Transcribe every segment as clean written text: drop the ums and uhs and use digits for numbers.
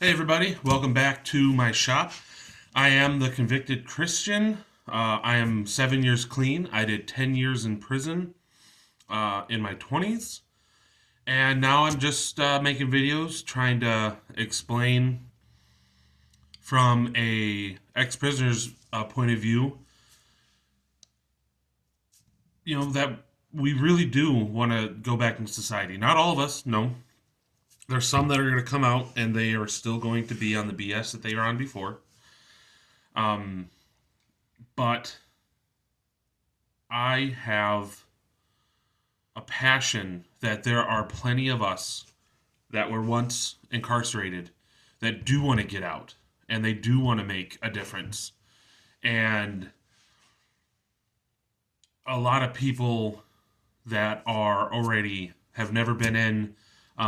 Hey everybody, welcome back to my shop. I am the convicted Christian. I am 7 years clean. I did 10 years in prison in my 20s. And now I'm just making videos trying to explain from a ex-prisoner's point of view, that we really do want to go back in society. Not all of us, no. There's some that are going to come out and they are still going to be on the BS that they were on before. Um, but I have a passion that there are plenty of us that were once incarcerated that do want to get out and they do want to make a difference. And a lot of people that are already have never been in,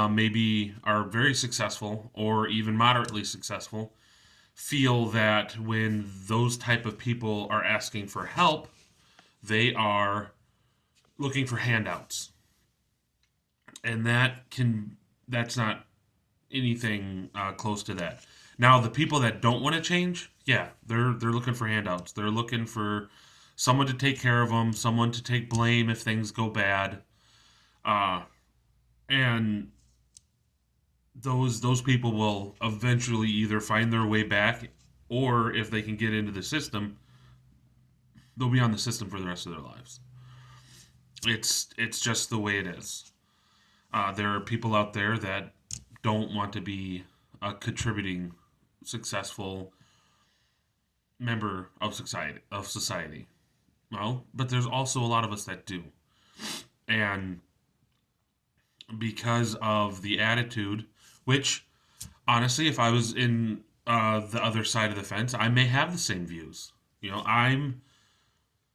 maybe are very successful or even moderately successful, feel that when those type of people are asking for help, they are looking for handouts, and that's not anything close to that. Now, the people that don't want to change, yeah, they're looking for handouts. They're looking for someone to take care of them, someone to take blame if things go bad, and those people will eventually either find their way back, or if they can get into the system, they'll be on the system for the rest of their lives. It's just the way it is. There are people out there that don't want to be a contributing, successful member of society. Well, but there's also a lot of us that do, and because of the attitude, which honestly, if I was in the other side of the fence, I may have the same views. I'm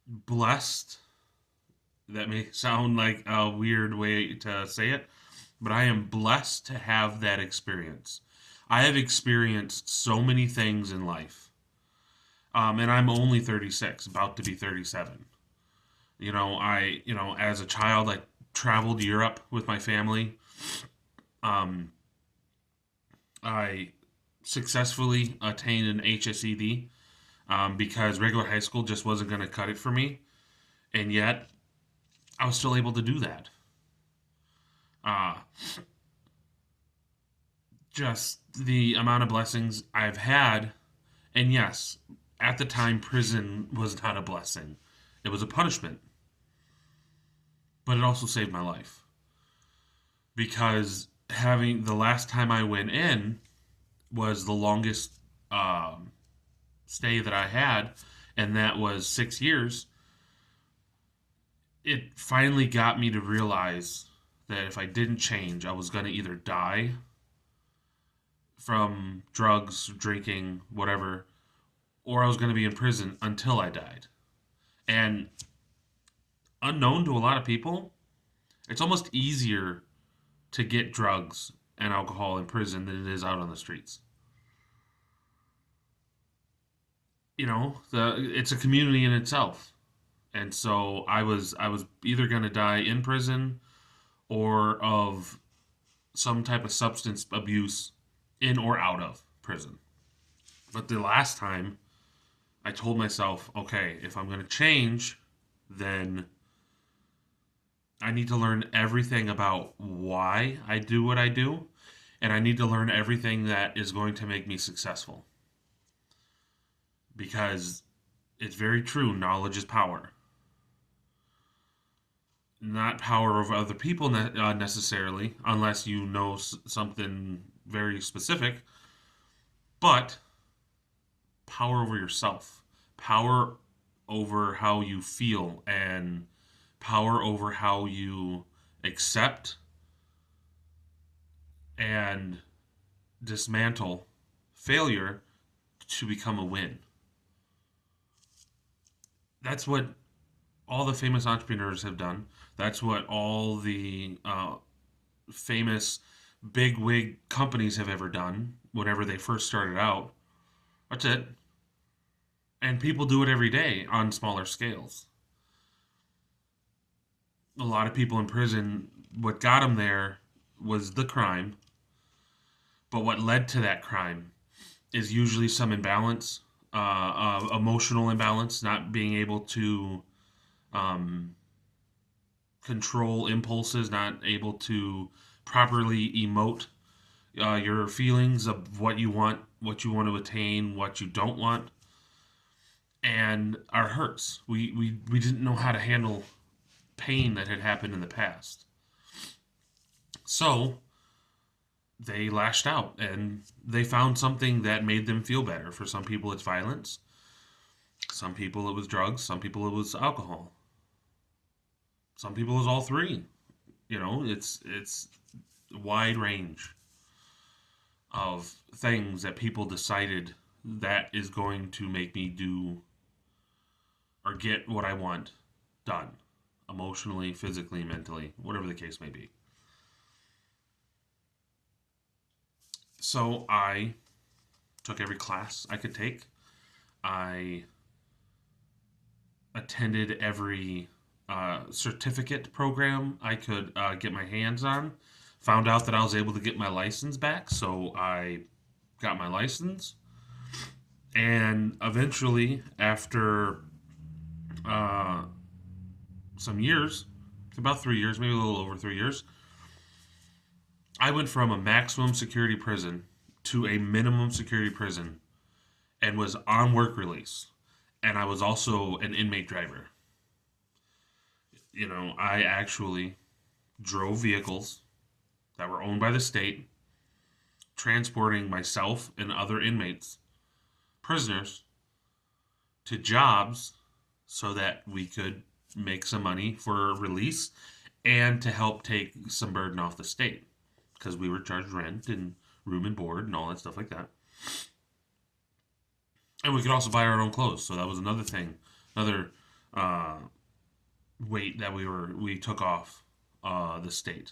blessed. That may sound like a weird way to say it, but I am blessed to have that experience. I have experienced so many things in life, and I'm only 36, about to be 37. As a child, I traveled Europe with my family. Um, I successfully attained an HSED because regular high school just wasn't going to cut it for me, and yet I was still able to do that. Uh, just the amount of blessings I've had, and yes, at the time, prison was not a blessing; it was a punishment. But it also saved my life because having the last time I went in was the longest stay that I had, and that was 6 years. It finally got me to realize that if I didn't change, I was going to either die from drugs, drinking, whatever, or I was going to be in prison until I died. And unknown to a lot of people, it's almost easier to get drugs and alcohol in prison than it is out on the streets. It's a community in itself. And so I was either going to die in prison or of some type of substance abuse in or out of prison. But the last time I told myself, okay, if I'm going to change, then I need to learn everything about why I do what I do, and I need to learn everything that is going to make me successful. Because it's very true, knowledge is power. Not power over other people necessarily, unless you know something very specific, but power over yourself, power over how you feel, and power over how you accept and dismantle failure to become a win. That's what all the famous entrepreneurs have done. That's what all the famous big wig companies have ever done whenever they first started out. That's it. And people do it every day on smaller scales. A lot of people in prison, what got them there was the crime, But what led to that crime is usually some imbalance, emotional imbalance, not being able to um, control impulses, not able to properly emote your feelings of what you want to attain, what you don't want, and our hurts. We didn't know how to handle pain that had happened in the past. So they lashed out and they found something that made them feel better. For some people, it's violence. Some people, it was drugs. Some people, it was alcohol. Some people, it was all three. It's a wide range of things that people decided that is going to make me do or get what I want done, emotionally, physically, mentally, whatever the case may be. So I took every class I could take. I attended every certificate program I could get my hands on. Found out that I was able to get my license back, so I got my license. And eventually, after uh, some years, about 3 years, maybe a little over 3 years, I went from a maximum security prison to a minimum security prison and was on work release. And I was also an inmate driver. I actually drove vehicles that were owned by the state, transporting myself and other inmates, prisoners, to jobs so that we could make some money for release and to help take some burden off the state because we were charged rent and room and board and all that stuff like that. And we could also buy our own clothes, so that was another thing, another uh, weight that we took off the state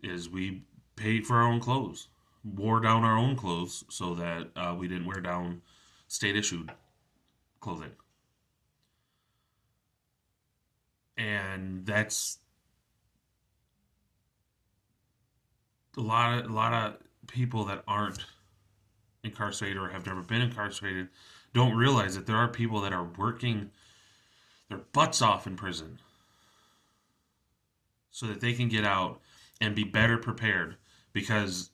is we paid for our own clothes, wore down our own clothes so that we didn't wear down state issued clothing. And that's a lot of people that aren't incarcerated or have never been incarcerated don't realize that there are people that are working their butts off in prison so that they can get out and be better prepared. Because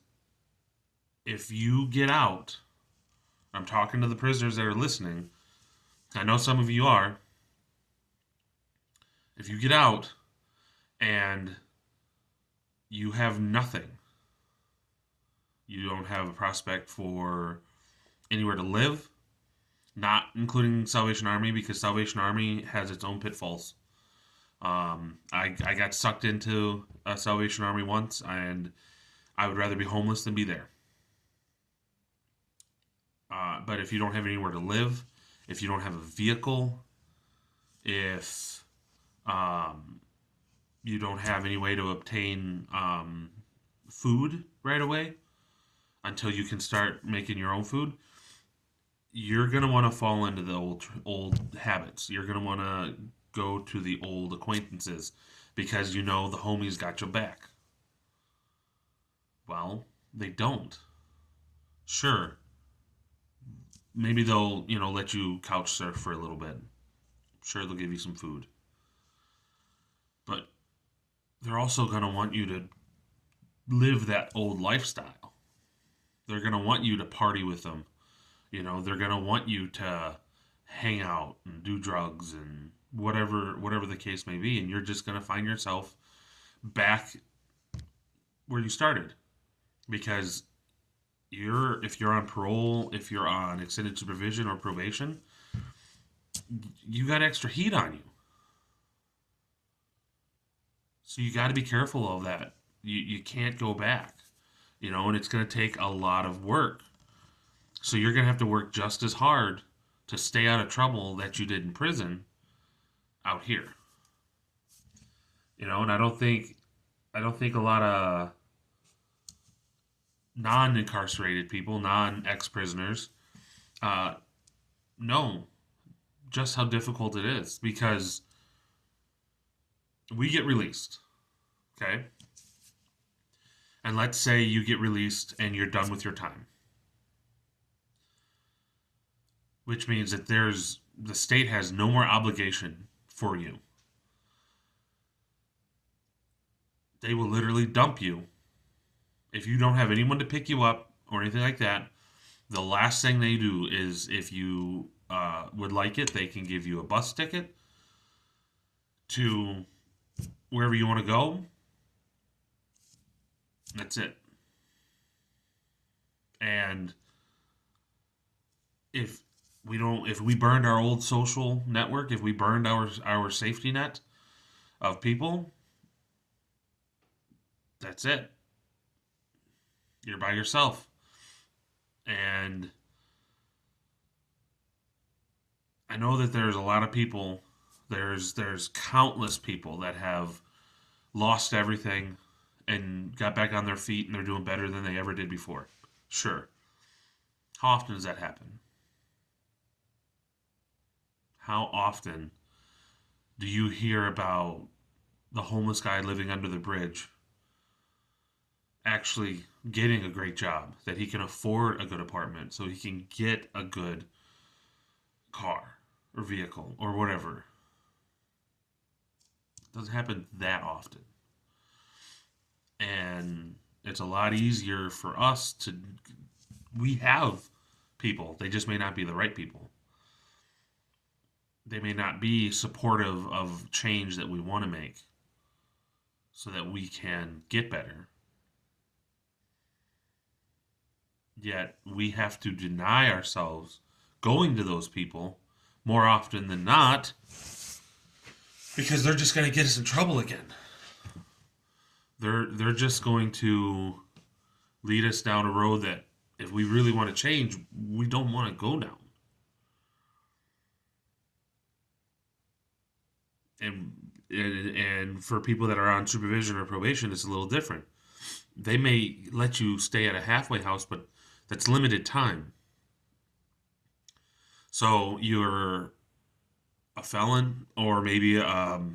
if you get out, I'm talking to the prisoners that are listening. I know some of you are. If you get out and you have nothing, you don't have a prospect for anywhere to live, not including Salvation Army, because Salvation Army has its own pitfalls. I got sucked into a Salvation Army once, and I would rather be homeless than be there. But if you don't have anywhere to live, if you don't have a vehicle, if you don't have any way to obtain food right away until you can start making your own food, you're gonna want to fall into the old habits. You're gonna want to go to the old acquaintances because the homies got your back. Well, they don't. Sure, maybe they'll let you couch surf for a little bit. Sure, they'll give you some food, but they're also gonna want you to live that old lifestyle. They're gonna want you to party with them. They're gonna want you to hang out and do drugs and whatever the case may be, and you're just gonna find yourself back where you started. Because if you're on parole, if you're on extended supervision or probation, you got extra heat on you. So you got to be careful of that. You can't go back, and it's going to take a lot of work. So you're going to have to work just as hard to stay out of trouble that you did in prison out here. And I don't think a lot of non-incarcerated people, non-ex-prisoners, know just how difficult it is, because we get released, okay? And let's say you get released and you're done with your time, which means that the state has no more obligation for you. They will literally dump you if you don't have anyone to pick you up or anything like that. The last thing they do is, if you would like it, they can give you a bus ticket to wherever you want to go. That's it. And if if we burned our old social network, if we burned our safety net of people, that's it. You're by yourself. And I know that there's a lot of people, there's countless people that have lost everything and got back on their feet and they're doing better than they ever did before. Sure. How often does that happen? How often do you hear about the homeless guy living under the bridge actually getting a great job, that he can afford a good apartment so he can get a good car or vehicle or whatever? It doesn't happen that often. And it's a lot easier for us to, we have people, they just may not be the right people. They may not be supportive of change that we want to make so that we can get better. Yet we have to deny ourselves going to those people more often than not because they're just going to get us in trouble again. They're just going to lead us down a road that, if we really want to change, we don't want to go down. And for people that are on supervision or probation, it's a little different. They may let you stay at a halfway house, but that's limited time. So you're a felon, or maybe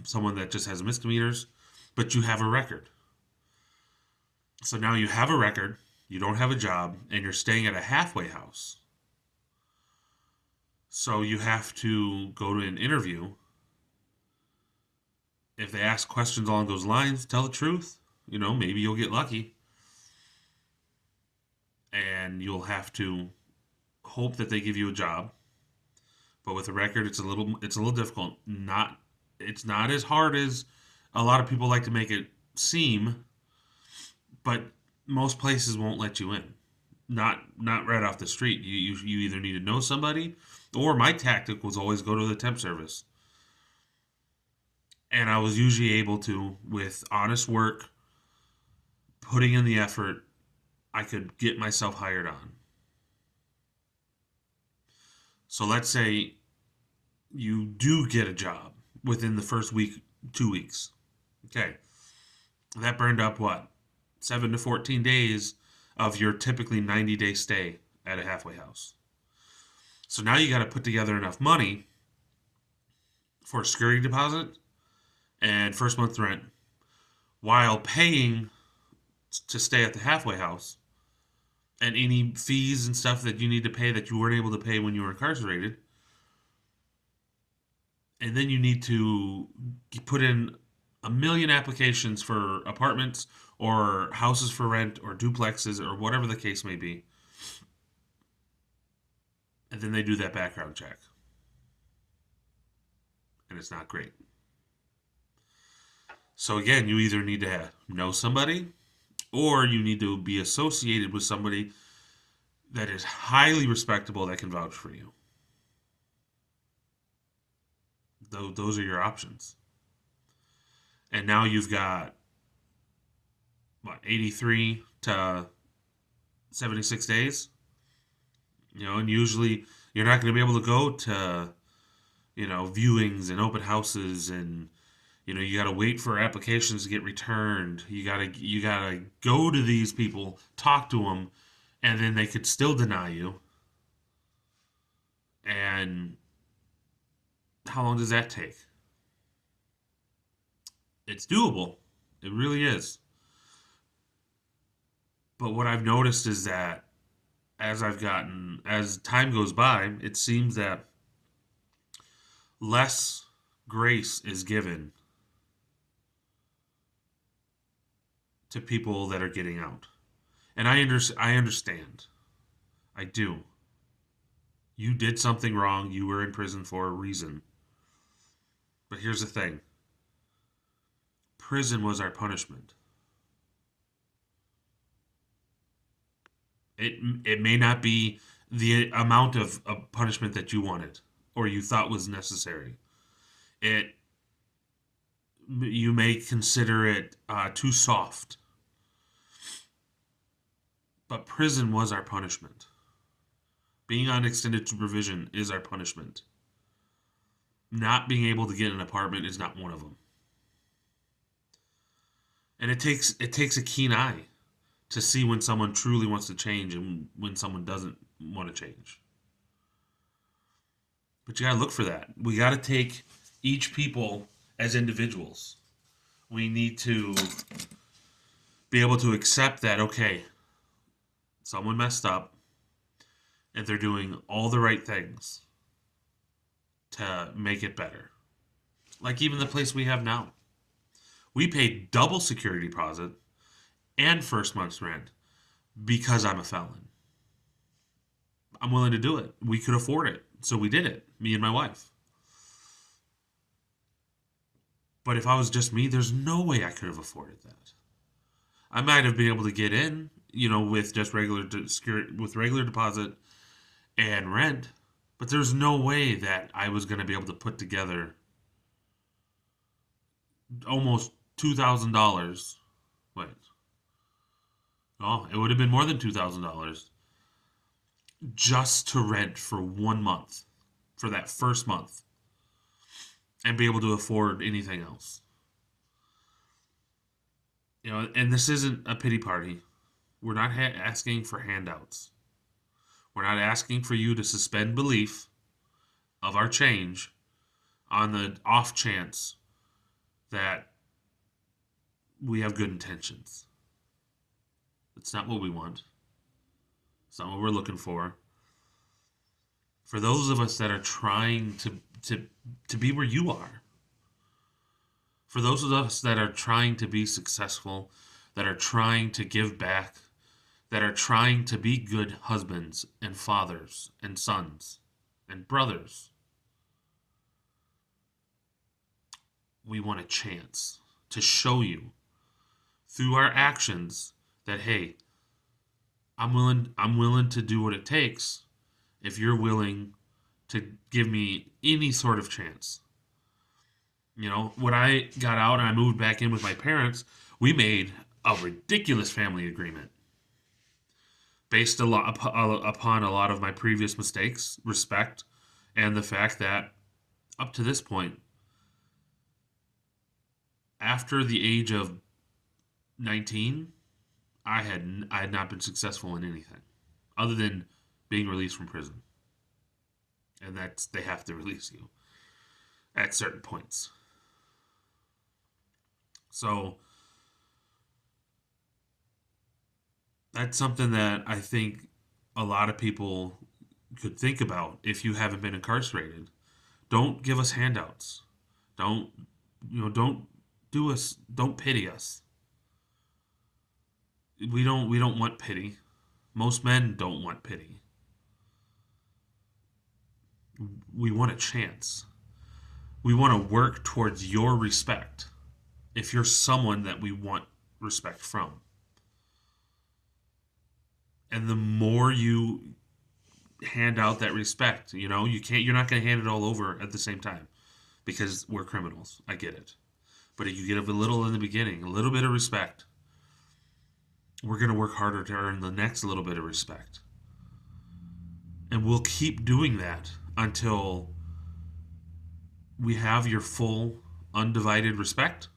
someone that just has misdemeanors, but you have a record. So now you have a record, you don't have a job, and you're staying at a halfway house. So you have to go to an interview. If they ask questions along those lines, tell the truth. Maybe you'll get lucky. And you'll have to hope that they give you a job. But with a record, it's a little difficult. It's not as hard as a lot of people like to make it seem, but most places won't let you in. Not right off the street. You either need to know somebody, or my tactic was always go to the temp service. And I was usually able to, with honest work, putting in the effort, I could get myself hired on. So let's say you do get a job within the first week, 2 weeks. Okay. That burned up what? 7 to 14 days of your typically 90-day stay at a halfway house. So now you got to put together enough money for a security deposit and first month's rent while paying to stay at the halfway house, and any fees and stuff that you need to pay that you weren't able to pay when you were incarcerated. And then you need to put in a million applications for apartments or houses for rent or duplexes or whatever the case may be. And then they do that background check. And it's not great. So again, you either need to know somebody, or you need to be associated with somebody that is highly respectable that can vouch for you. Those are your options. And now you've got, 83 to 76 days? And usually you're not going to be able to go to, viewings and open houses, and you got to wait for applications to get returned. You got to go to these people, talk to them, and then they could still deny you. And how long does that take? It's doable. It really is. But what I've noticed is that as time goes by, it seems that less grace is given to people that are getting out. And I understand. I do. You did something wrong. You were in prison for a reason. But here's the thing. Prison was our punishment. It may not be the amount of punishment that you wanted or you thought was necessary. It You may consider it too soft, but prison was our punishment. Being on extended supervision is our punishment. Not being able to get an apartment is not one of them. And it takes a keen eye to see when someone truly wants to change and when someone doesn't want to change. But you gotta look for that. We gotta take each people as individuals. We need to be able to accept that, okay, someone messed up and they're doing all the right things to make it better. Like even the place we have now. We paid double security deposit and first month's rent because I'm a felon. I'm willing to do it. We could afford it. So we did it, me and my wife. But if I was just me, there's no way I could have afforded that. I might have been able to get in, with just regular deposit and rent, but there's no way that I was going to be able to put together almost $2,000. Wait. Oh, it would have been more than $2,000 just to rent for 1 month, for that first month, and be able to afford anything else. And this isn't a pity party. We're not asking for handouts. We're not asking for you to suspend belief of our change on the off chance that we have good intentions. It's not what we want. It's not what we're looking for. For those of us that are trying to be where you are, for those of us that are trying to be successful, that are trying to give back, that are trying to be good husbands and fathers and sons and brothers, we want a chance to show you through our actions that, hey, I'm willing to do what it takes if you're willing to give me any sort of chance. When I got out and I moved back in with my parents, we made a ridiculous family agreement based upon a lot of my previous mistakes, respect, and the fact that up to this point, after the age of 19, I had not been successful in anything other than being released from prison. And they have to release you at certain points. So that's something that I think a lot of people could think about if you haven't been incarcerated. Don't give us handouts. Don't don't pity us. We don't want pity. Most men don't want pity. We want a chance. We want to work towards your respect if you're someone that we want respect from. And the more you hand out that respect, you're not going to hand it all over at the same time because we're criminals. I get it. But if you get a little in the beginning, a little bit of respect, we're going to work harder to earn the next little bit of respect. And we'll keep doing that until we have your full, undivided respect,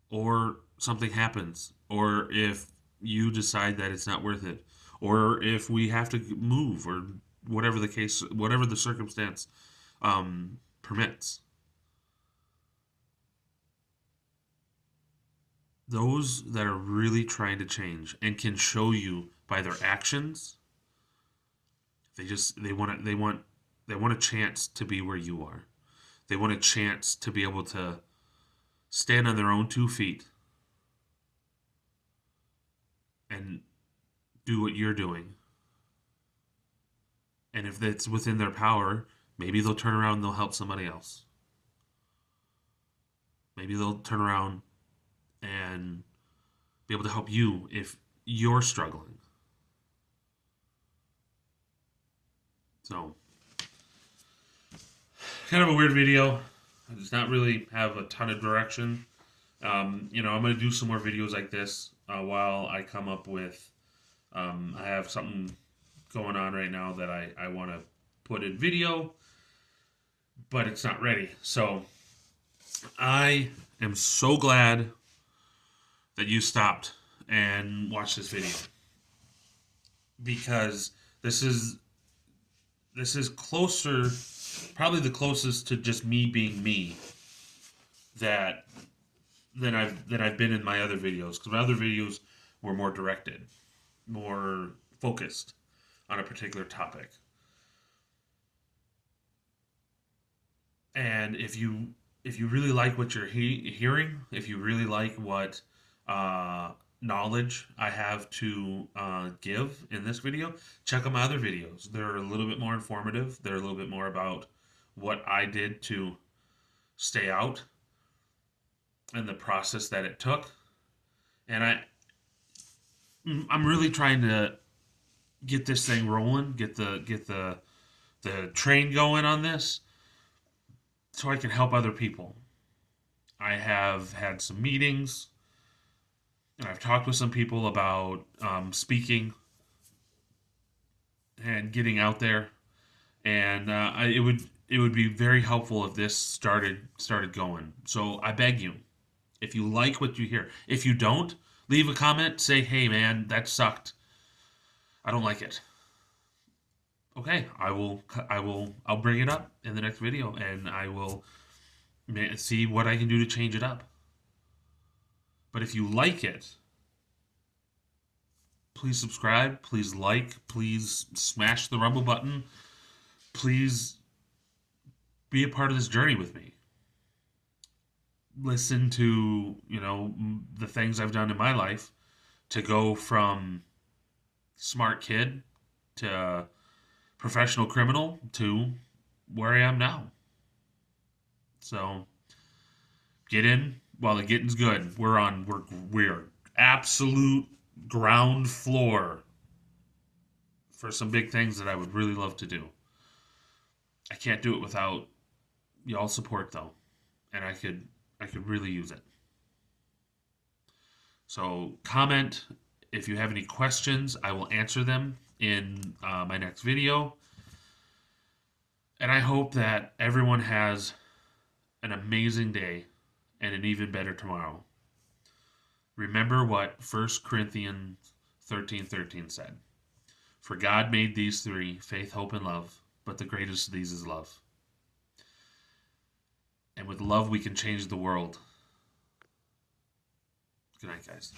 or something happens, or if you decide that it's not worth it, or if we have to move, or whatever the case, whatever the circumstance permits. those that are really trying to change and can show you by their actions, they want a chance to be where you are. They want a chance to be able to stand on their own 2 feet and do what you're doing. And if it's within their power, maybe they'll turn around and they'll help somebody else. Maybe they'll turn around and be able to help you if you're struggling. So, kind of a weird video. It does not really have a ton of direction. I'm going to do some more videos like this while I come up with. I have something going on right now that I want to put in video, but it's not ready. So I am so glad that you stopped and watched this video, because this is closer, probably the closest to just me being me that I've been in my other videos, because my other videos were more directed, more focused on a particular topic. And if you really like what you're hearing, if you really like what knowledge I have to give in this video, check out my other videos. They're a little bit more informative. They're a little bit more about what I did to stay out and the process that it took. And I'm really trying to get this thing rolling, get the train going on this, so I can help other people. I have had some meetings, and I've talked with some people about speaking and getting out there, and it would be very helpful if this started going. So I beg you, if you like what you hear, if you don't, leave a comment. Say, hey man, that sucked. I don't like it. Okay, I'll bring it up in the next video, and I will see what I can do to change it up. But if you like it, please subscribe, please like, please smash the rumble button. Please be a part of this journey with me. Listen to, the things I've done in my life to go from smart kid to professional criminal to where I am now. So get in while the getting's good. We're absolute ground floor for some big things that I would really love to do. I can't do it without y'all support though, and I could really use it. So comment if you have any questions. I will answer them in my next video. And I hope that everyone has an amazing day and an even better tomorrow. Remember what 1 Corinthians 13:13 said. For God made these three, faith, hope, and love, but the greatest of these is love. And with love, we can change the world. Good night, guys.